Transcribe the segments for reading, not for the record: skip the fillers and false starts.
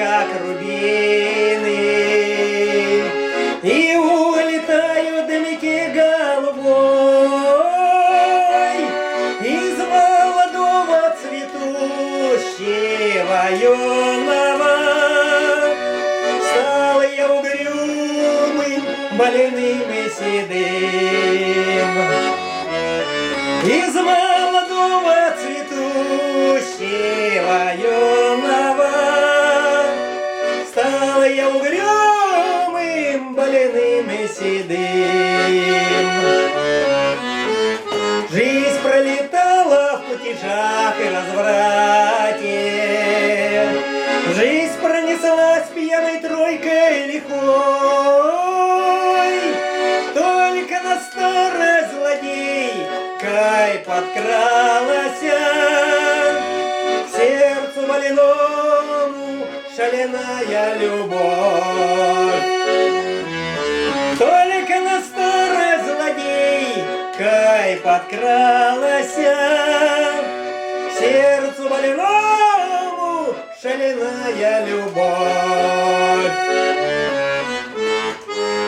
как рубины, и улетают далеки голубой из молодого цветущего юного. Стал я угрюмым, больным и седым. Из молодого цветущего юного стал я угрюмым, больным и седым. Жизнь пролетала в кутежах и разврате, жизнь пронеслась пьяной тройкой лихой, только на старой злодейкой подкралась к сердцу больному шаленая любовь. Только на старой злодейкой подкралась к сердцу больному шаленая любовь.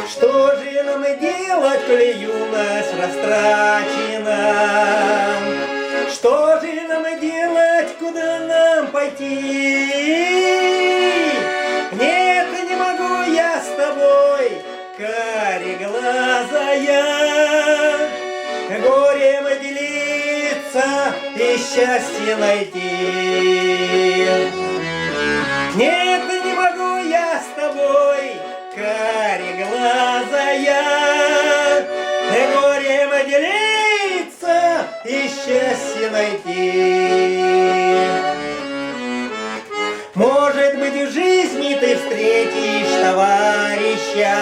Что же нам делать, коли юность растрачена? Что же нам делать, куда нам пойти? Нет, не могу я с тобой, кареглазая, горем делиться и счастье найти. Нет, не могу я с тобой, кареглазая, горем делиться и счастье найти. Может быть, в жизни ты встретишь товарища,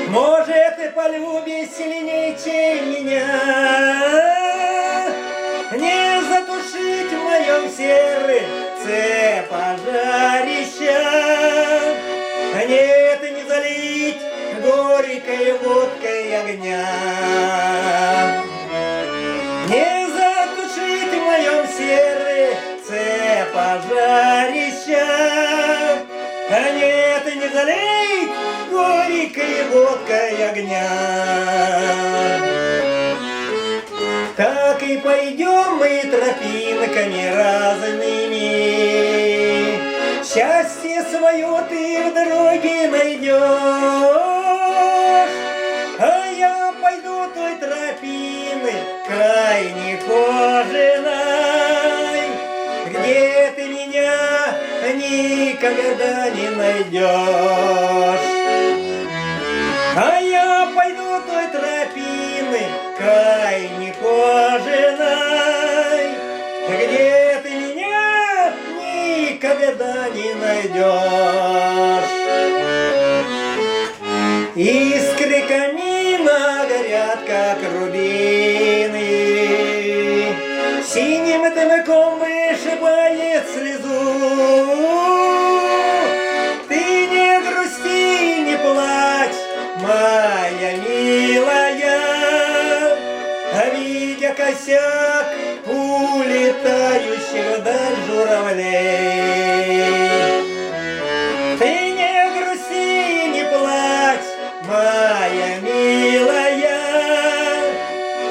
может, ты полюбишь сильнее, чем меня. Не затушить в моем сердце пожарища, нет, не залить горькой водкой огня. Не затушить в моем сердце пожарища, нет, не залить горькой водкой огня. Так и пойдем мы тропинками разными, счастье свое ты в дороге найдешь, а я пойду той тропинкой нехоженой, где ты меня никогда не найдешь. А я пойду той тропинкой нехоженой, где ты меня никогда не найдешь. Искры камина горят, как рубины, синим дымком вышибает слезу. Ты не грусти, не плачь, моя милая, видя косяк улетающих вдаль журавлей. Ты не грусти, не плачь, моя милая,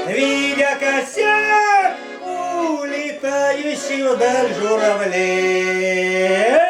видя косяк улетающих вдаль журавлей.